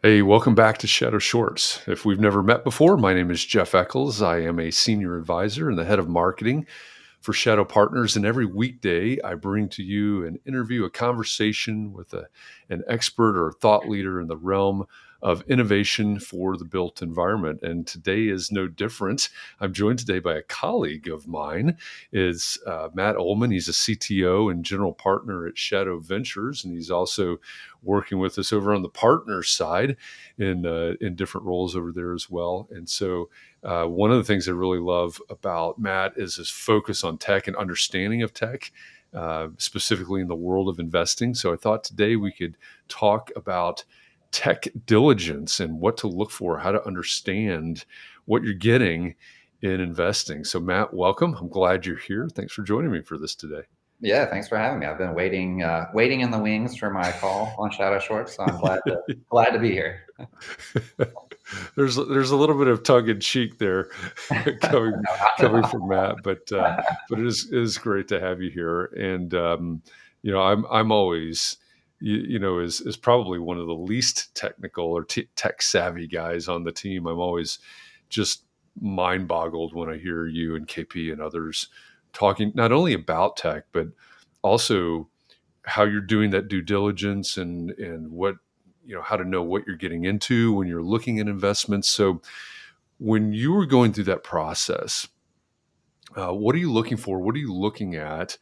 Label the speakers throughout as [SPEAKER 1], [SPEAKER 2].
[SPEAKER 1] Hey, welcome back to Shadow Shorts. If we've never met before, my name is Jeff Echols. I am a senior advisor and the head of marketing for Shadow Partners. And every weekday, I bring to you an interview, a conversation with an expert or a thought leader in the realm of innovation for the built environment. And today is no different. I'm joined today by a colleague of mine, is Matt Ohlman. He's a CTO and general partner at Shadow Ventures, and he's also working with us over on the partner side in different roles over there as well. And so one of the things I really love about Matt is his focus on tech and understanding of tech, specifically in the world of investing. So I thought today we could talk about tech diligence and what to look for, how to understand what you're getting in investing. So Matt, welcome. I'm glad you're here. Thanks for joining me for this today.
[SPEAKER 2] Yeah, thanks for having me. I've been waiting in the wings for my call on Shadow Shorts, so I'm glad to be here.
[SPEAKER 1] There's a little bit of tongue in cheek there coming
[SPEAKER 2] No,
[SPEAKER 1] coming
[SPEAKER 2] not
[SPEAKER 1] from Matt, but it is great to have you here. And I'm always is probably one of the least technical or tech savvy guys on the team. I'm always just mind boggled when I hear you and KP and others talking not only about tech but also how you're doing that due diligence and what how to know what you're getting into when you're looking at investments. So when you were going through that process, what are you looking for? What are you looking at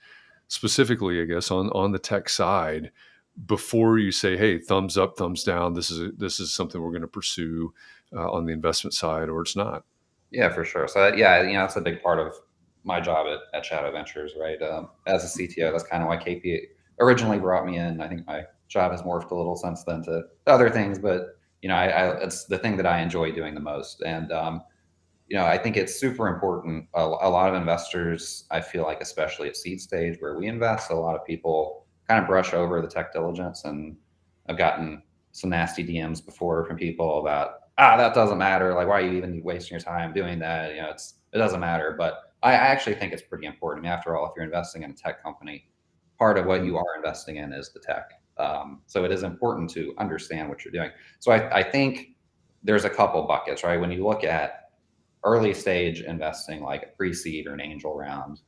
[SPEAKER 1] specifically, I guess, on the tech side before you say, "Hey, thumbs up, thumbs down. This is something we're going to pursue on the investment side, or it's not."
[SPEAKER 2] Yeah, for sure. So yeah, that's a big part of my job at Shadow Ventures, right? As a CTO, that's kind of why KP originally brought me in. I think my job has morphed a little since then to other things, but it's the thing that I enjoy doing the most. And I think it's super important. A lot of investors, I feel like, especially at seed stage where we invest, a lot of people kind of brush over the tech diligence. And I've gotten some nasty DMs before from people about, that doesn't matter. Like, why are you even wasting your time doing that? It doesn't matter. But I actually think it's pretty important. I mean, after all, if you're investing in a tech company, part of what
[SPEAKER 1] Mm.
[SPEAKER 2] you are investing in is the tech. So it is important to understand what you're doing. So I think there's a couple buckets, right? When you look at early stage investing, like a pre-seed or an angel round,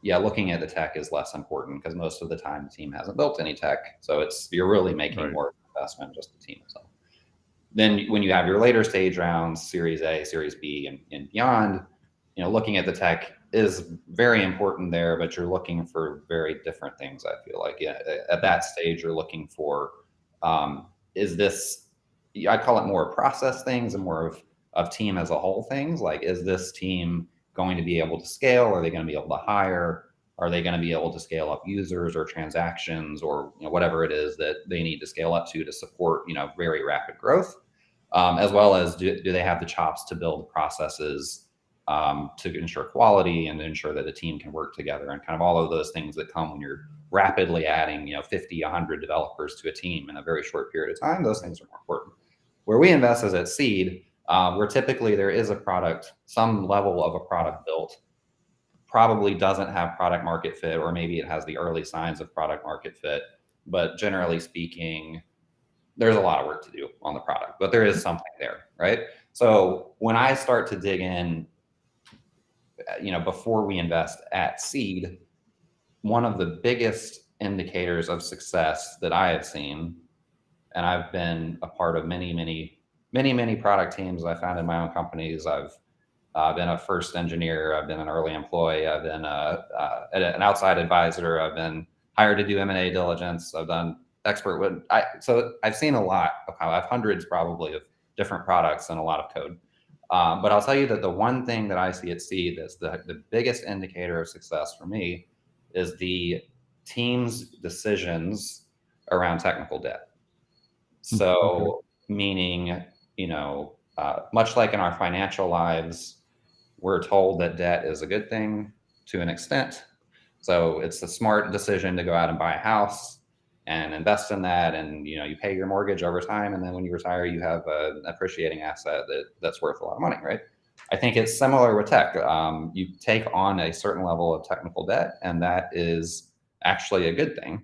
[SPEAKER 2] yeah, looking at the tech is less important because most of the time the team hasn't built any tech. So you're really making
[SPEAKER 1] Right.
[SPEAKER 2] more investment just the team itself. Then when you have your later stage rounds, Series A, Series B, and beyond, looking at the tech is very important there, but you're looking for very different things. I feel like, yeah, at that stage, you're looking for, is this, I call it more process things and more of team as a whole things. Like, is this team going to be able to scale? Are they going to be able to hire? Are they going to be able to scale up users or transactions or whatever it is that they need to scale up to support very rapid growth? As well as do they have the chops to build processes to ensure quality and ensure that a team can work together, and kind of all of those things that come when you're rapidly adding 50, 100 developers to a team in a very short period of time. Those things are more important. Where we invest is at seed, where typically there is a product, some level of a product built, probably doesn't have product market fit, or maybe it has the early signs of product market fit. But generally speaking, there's a lot of work to do on the product, but there is something there, right? So when I start to dig in, before we invest at seed, one of the biggest indicators of success that I have seen, and I've been a part of many, many, many, many product teams. I founded my own companies. I've been a first engineer. I've been an early employee. I've been an outside advisor. I've been hired to do M&A diligence. I've done expert. So I've seen a lot of how I have hundreds probably of different products and a lot of code. But I'll tell you that the one thing that I see at Seed that's the biggest indicator of success for me is the team's decisions around technical debt.
[SPEAKER 1] Okay.
[SPEAKER 2] So meaning, much like in our financial lives, we're told that debt is a good thing to an extent. So it's a smart decision to go out and buy a house and invest in that, and you pay your mortgage over time, and then when you retire, you have an appreciating asset that's worth a lot of money, right? I think it's similar with tech. You take on a certain level of technical debt, and that is actually a good thing.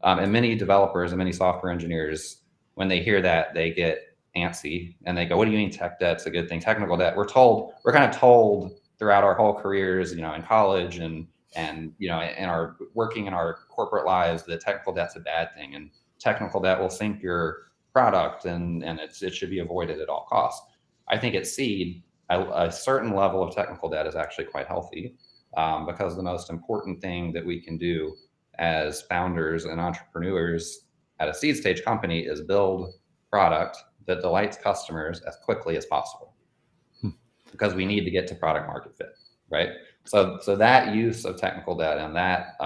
[SPEAKER 2] And many developers and many software engineers, when they hear that, they get antsy, and they go, "What do you mean tech debt's a good thing? Technical debt?" We're kind of told throughout our whole careers, in college and in our working in our corporate lives, that technical debt's a bad thing, and technical debt will sink your product, and it should be avoided at all costs. I think at Seed, a certain level of technical debt is actually quite healthy, because the most important thing that we can do as founders and entrepreneurs at a seed stage company is build product that delights customers as quickly as possible, because we need to get to product market fit, right? So that use of technical debt and that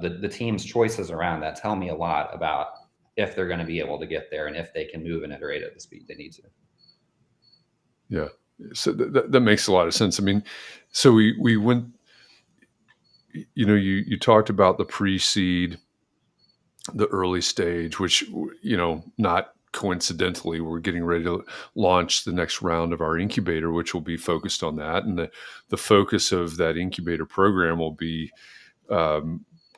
[SPEAKER 2] the team's choices around that tell me a lot about if they're going to be able to get there and if they can move and iterate at the speed they need to.
[SPEAKER 1] Yeah. So that makes a lot of sense. I mean, so we went, you talked about the pre-seed, the early stage, which, not coincidentally, we're getting ready to launch the next round of our incubator, which will be focused on that. And the focus of that incubator program will be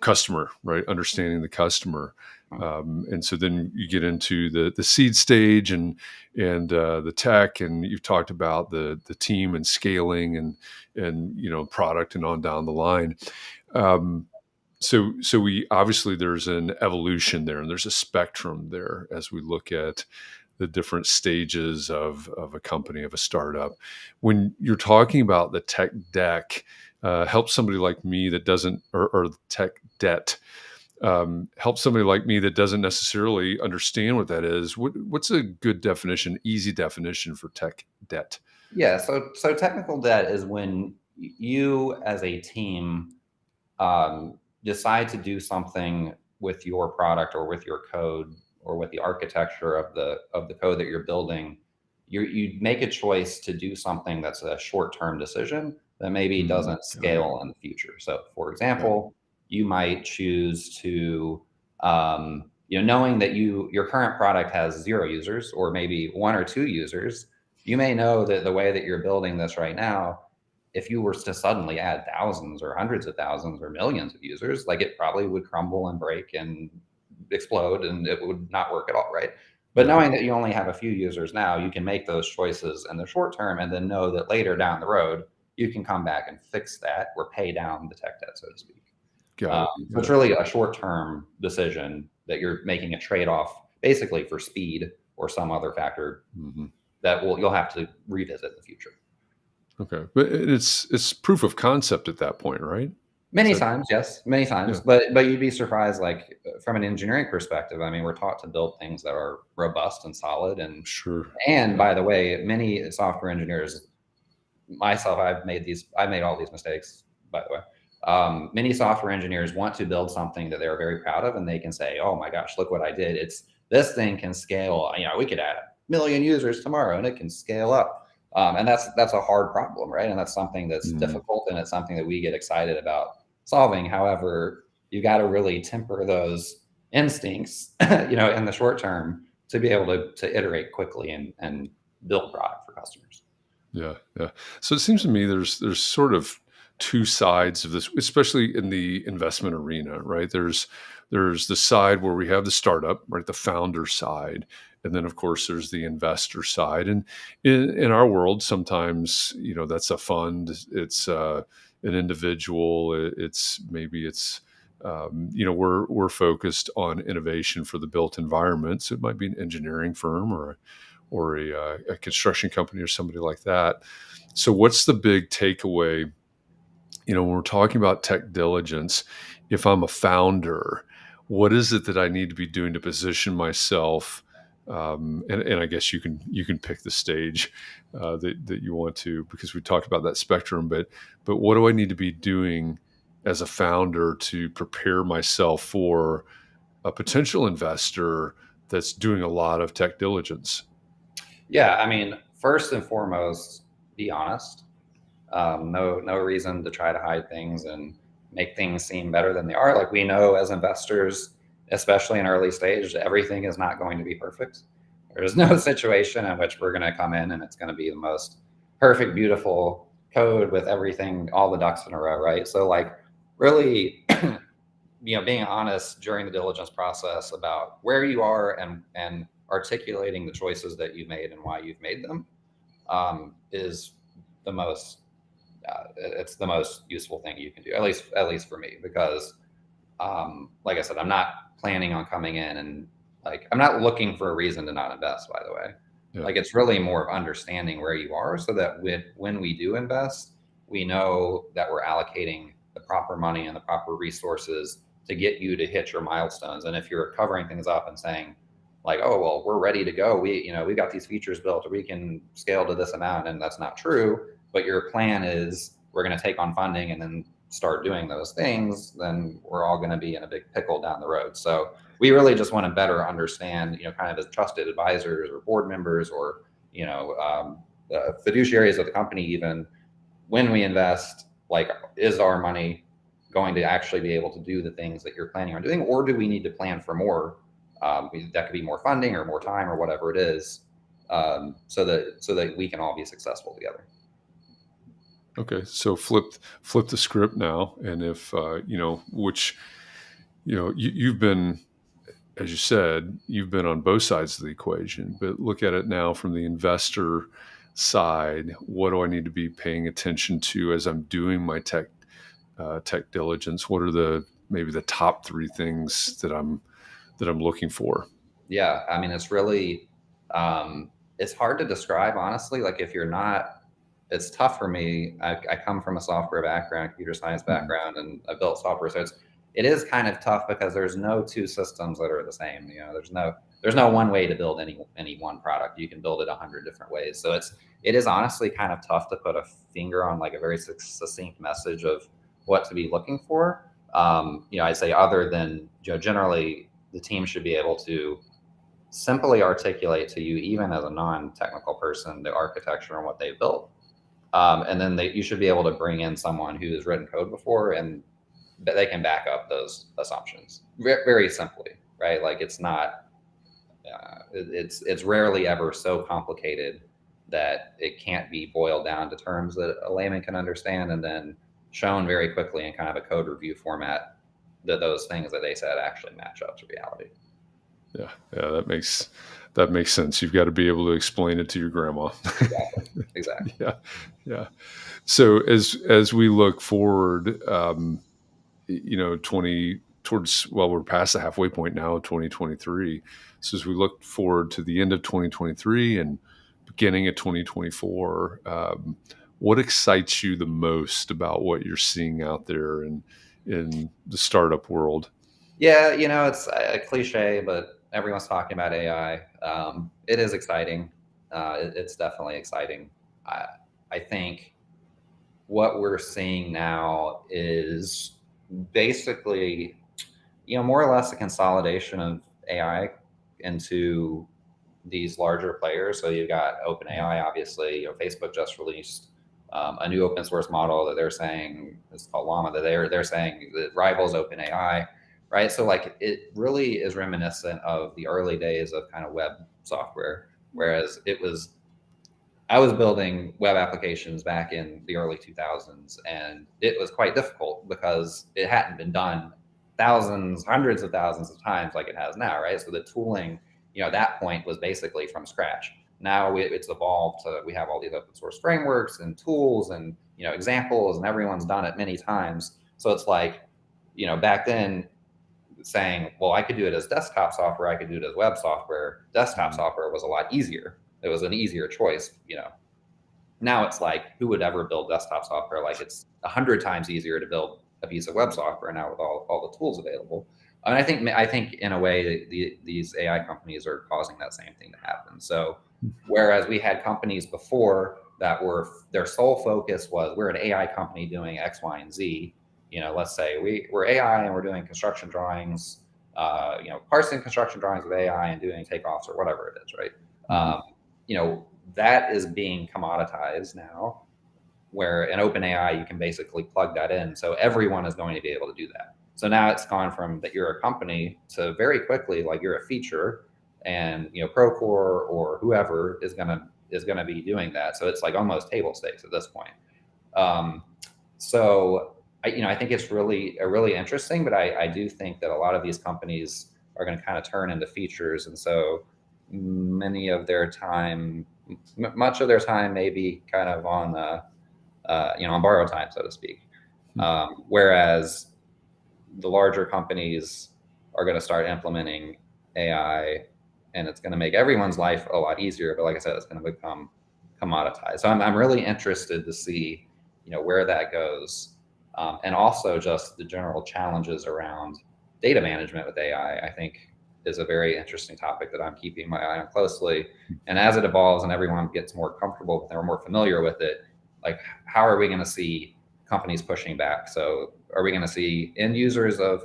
[SPEAKER 1] customer, right? Understanding the customer. And so then you get into the seed stage and the tech, and you've talked about the team and scaling and product and on down the line. So we obviously, there's an evolution there, and there's a spectrum there as we look at the different stages of a company, of a startup. When you're talking about the tech deck, help somebody like me that doesn't, or tech debt, help somebody like me that doesn't necessarily understand what that is. What's a good definition, easy definition for tech debt?
[SPEAKER 2] Yeah. So technical debt is when you as a team decide to do something with your product or with your code or with the architecture of the code that you're building. You make a choice to do something that's a short-term decision that maybe doesn't
[SPEAKER 1] Got it.
[SPEAKER 2] scale in the future. So, for
[SPEAKER 1] Got it.
[SPEAKER 2] example, you might choose to, knowing that your current product has 0 users or maybe 1 or 2 users, you may know that the way that you're building this right now, if you were to suddenly add thousands or hundreds of thousands or millions of users, like, it probably would crumble and break and explode and it would not work at all, right? But
[SPEAKER 1] Right.
[SPEAKER 2] knowing that you only have a few users now, you can make those choices in the short term and then know that later down the road, you can come back and fix that or pay down the tech debt, so to speak.
[SPEAKER 1] Got it.
[SPEAKER 2] So it's really a short term decision that you're making a trade off basically for speed or some other factor
[SPEAKER 1] Mm-hmm.
[SPEAKER 2] that you'll have to revisit in the future.
[SPEAKER 1] Okay, but it's proof of concept at that point, right? Is
[SPEAKER 2] Many
[SPEAKER 1] that
[SPEAKER 2] times, yes, many
[SPEAKER 1] Yeah,
[SPEAKER 2] times, but you'd be surprised, like, from an engineering perspective, I mean, we're taught to build things that are robust and solid,
[SPEAKER 1] sure.
[SPEAKER 2] and
[SPEAKER 1] Yeah,
[SPEAKER 2] by the way, many software engineers, myself, I've made all these mistakes, by the way. Many software engineers want to build something that they're very proud of, and they can say, "Oh my gosh, look what I did! This thing can scale. We could add 1 million users tomorrow, and it can scale up." And that's a hard problem, right? And that's something that's
[SPEAKER 1] mhm,
[SPEAKER 2] difficult, and it's something that we get excited about solving. However, you got to really temper those instincts, in the short term to be able to iterate quickly and build product for customers.
[SPEAKER 1] yeah, yeah. So it seems to me there's sort of two sides of this, especially in the investment arena, right? There's the side where we have the startup, right, the founder side, and then of course there's the investor side. And in our world, sometimes that's a fund, it's an individual, we're focused on innovation for the built environment. So it might be an engineering firm or a construction company or somebody like that. So, what's the big takeaway? When we're talking about tech diligence, if I'm a founder, what is it that I need to be doing to position myself? And I guess you can pick the stage that you want to, because we talked about that spectrum. But what do I need to be doing as a founder to prepare myself for a potential investor that's doing a lot of tech diligence?
[SPEAKER 2] Yeah, I mean, first and foremost, be honest. No reason to try to hide things and make things seem better than they are. Like, we know as investors, especially in early stage, everything is not going to be perfect. There's no situation in which we're going to come in and it's going to be the most perfect, beautiful code with everything, all the ducks in a row, right? So, like, really, being honest during the diligence process about where you are and articulating the choices that you've made and why you've made them is the most it's the most useful thing you can do, at least for me, because like I said, I'm not planning on coming in and like I'm not looking for a reason to not invest, by the way.
[SPEAKER 1] Yeah.
[SPEAKER 2] Like it's really more of understanding where you are so that when we do invest, we know that we're allocating the proper money and the proper resources to get you to hit your milestones. And if you're covering things up and saying like, oh well, we're ready to go, we got these features built, or we can scale to this amount, and that's not true, but your plan is we're going to take on funding and then start doing those things, then we're all going to be in a big pickle down the road. So we really just want to better understand, kind of as trusted advisors or board members or, fiduciaries of the company, even when we invest, like, is our money going to actually be able to do the things that you're planning on doing, or do we need to plan for more? That could be more funding or more time or whatever it is, so that we can all be successful together.
[SPEAKER 1] Okay, so flip the script now, and if you've been, as you said, you've been on both sides of the equation, but look at it now from the investor side. What do I need to be paying attention to as I'm doing my tech diligence? What are maybe the top three things that I'm looking for?
[SPEAKER 2] Yeah, I mean, it's really it's hard to describe, honestly. Like if you're not, it's tough for me. I come from a software background, computer science background, and I built software, so it is kind of tough because there's no two systems that are the same. There's no one way to build any one product. You can build it 100 different ways. So it is honestly kind of tough to put a finger on like a very succinct message of what to be looking for. I'd say other than generally the team should be able to simply articulate to you, even as a non-technical person, the architecture and what they've built. And then you should be able to bring in someone who has written code before and they can back up those assumptions very, very simply, right? Like it's not, it's rarely ever so complicated that it can't be boiled down to terms that a layman can understand and then shown very quickly in kind of a code review format that those things that they said actually match up to reality.
[SPEAKER 1] Yeah, that makes sense. You've got to be able to explain it to your grandma.
[SPEAKER 2] Exactly.
[SPEAKER 1] Yeah. So as we look forward, we're past the halfway point now, 2023. So as we look forward to the end of 2023 and beginning of 2024, what excites you the most about what you're seeing out there in the startup world?
[SPEAKER 2] Yeah, it's a cliche, but everyone's talking about AI. It is exciting. It's definitely exciting. I think what we're seeing now is basically, more or less a consolidation of AI into these larger players. So you've got OpenAI, obviously. Facebook just released a new open source model that they're saying is called Llama. That they're saying that rivals OpenAI, right? So like it really is reminiscent of the early days of kind of web software, whereas I was building web applications back in the early 2000s, and it was quite difficult because it hadn't been done thousands, hundreds of thousands of times like it has now, right? So the tooling, at that point was basically from scratch. Now it's evolved to we have all these open source frameworks and tools and examples, and everyone's done it many times. So it's like, back then saying, well, I could do it as desktop software, I could do it as web software. Desktop software was a lot easier. It was an easier choice. Now it's like, who would ever build desktop software? Like it's 100 times easier to build a piece of web software now with all the tools available. And I think in a way these AI companies are causing that same thing to happen. So whereas we had companies before that their sole focus was we're an AI company doing X, Y, and Z. Let's say we're AI and we're doing construction drawings, parsing construction drawings with AI and doing takeoffs or whatever it is, right? That is being commoditized now, where in OpenAI, you can basically plug that in. So everyone is going to be able to do that. So now it's gone from that you're a company to very quickly, like you're a feature and, Procore or whoever is going to be doing that. So it's like almost table stakes at this point. So I think it's really interesting, but I do think that a lot of these companies are going to kind of turn into features. And so many of their time, much of their time, maybe kind of on on borrowed time, so to speak. Whereas the larger companies are going to start implementing AI, and it's going to make everyone's life a lot easier. But like I said, it's going to become commoditized. So I'm really interested to see, where that goes, and also just the general challenges around data management with AI. I think is a very interesting topic that I'm keeping my eye on closely. And as it evolves and everyone gets more comfortable with it or more familiar with it, like how are we going to see companies pushing back? So are we going to see end users of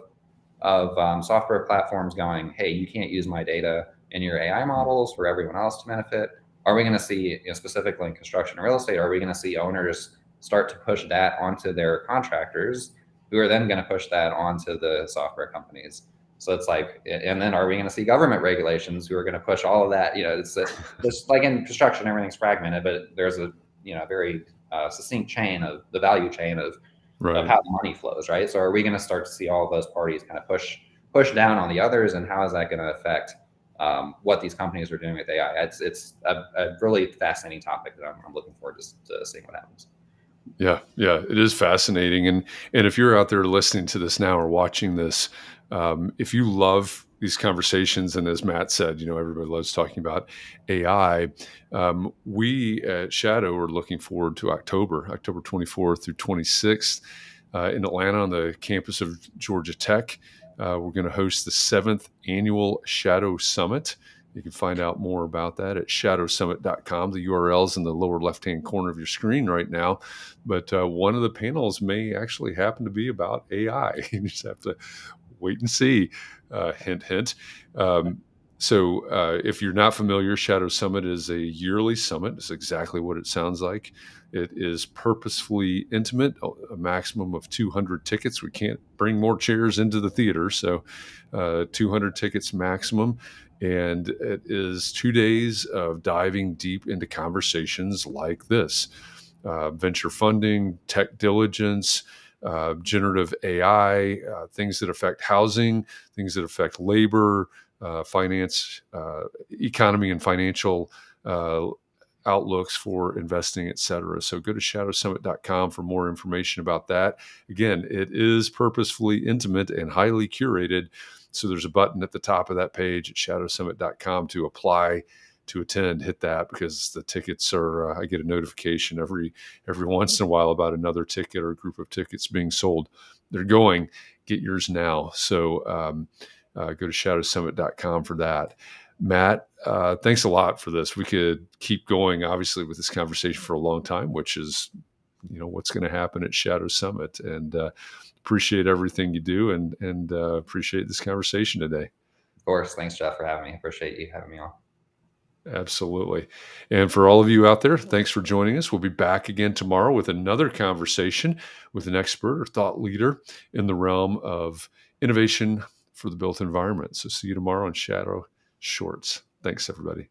[SPEAKER 2] software platforms going, "Hey, you can't use my data in your AI models for everyone else to benefit"? Are we going to see, specifically in construction and real estate, are we going to see owners start to push that onto their contractors, who are then going to push that onto the software companies? So it's like, and then are we going to see government regulations who are going to push all of that? It's just like in construction, everything's fragmented, but there's a very succinct chain of the value chain of
[SPEAKER 1] Right.
[SPEAKER 2] how the money flows, right? So are we going to start to see all of those parties kind of push down on the others, and how is that going to affect what these companies are doing with AI? It's a really fascinating topic that I'm looking forward to seeing what happens.
[SPEAKER 1] Yeah, yeah, it is fascinating, and if you're out there listening to this now or watching this, if you love these conversations, and as Matt said, everybody loves talking about AI. We at Shadow are looking forward to October 24th through 26th, in Atlanta on the campus of Georgia Tech. We're going to host the 7th annual Shadow Summit. You can find out more about that at shadowsummit.com. The URL's in the lower left-hand corner of your screen right now. But one of the panels may actually happen to be about AI. You just have to wait and see. Hint, hint. So if you're not familiar, Shadow Summit is a yearly summit. It's exactly what it sounds like. It is purposefully intimate, a maximum of 200 tickets. We can't bring more chairs into the theater, so 200 tickets maximum. And it is 2 days of diving deep into conversations like this: venture funding, tech diligence, generative AI, things that affect housing, things that affect labor, finance, economy, and financial uh, outlooks for investing, et cetera. So go to shadowsummit.com for more information about that. Again, it is purposefully intimate and highly curated. So there's a button at the top of that page at shadowsummit.com to apply to attend. Hit that, because the tickets are, I get a notification every once in a while about another ticket or a group of tickets being sold. They're going. Get yours now. So go to shadowsummit.com for that. Matt, thanks a lot for this. We could keep going, obviously, with this conversation for a long time, which is, what's going to happen at Shadow Summit. And appreciate everything you do, and appreciate this conversation today.
[SPEAKER 2] Of course, thanks, Jeff, for having me. Appreciate you having me on.
[SPEAKER 1] Absolutely. And for all of you out there, thanks for joining us. We'll be back again tomorrow with another conversation with an expert or thought leader in the realm of innovation for the built environment. So see you tomorrow on Shadow Shorts. Thanks, everybody.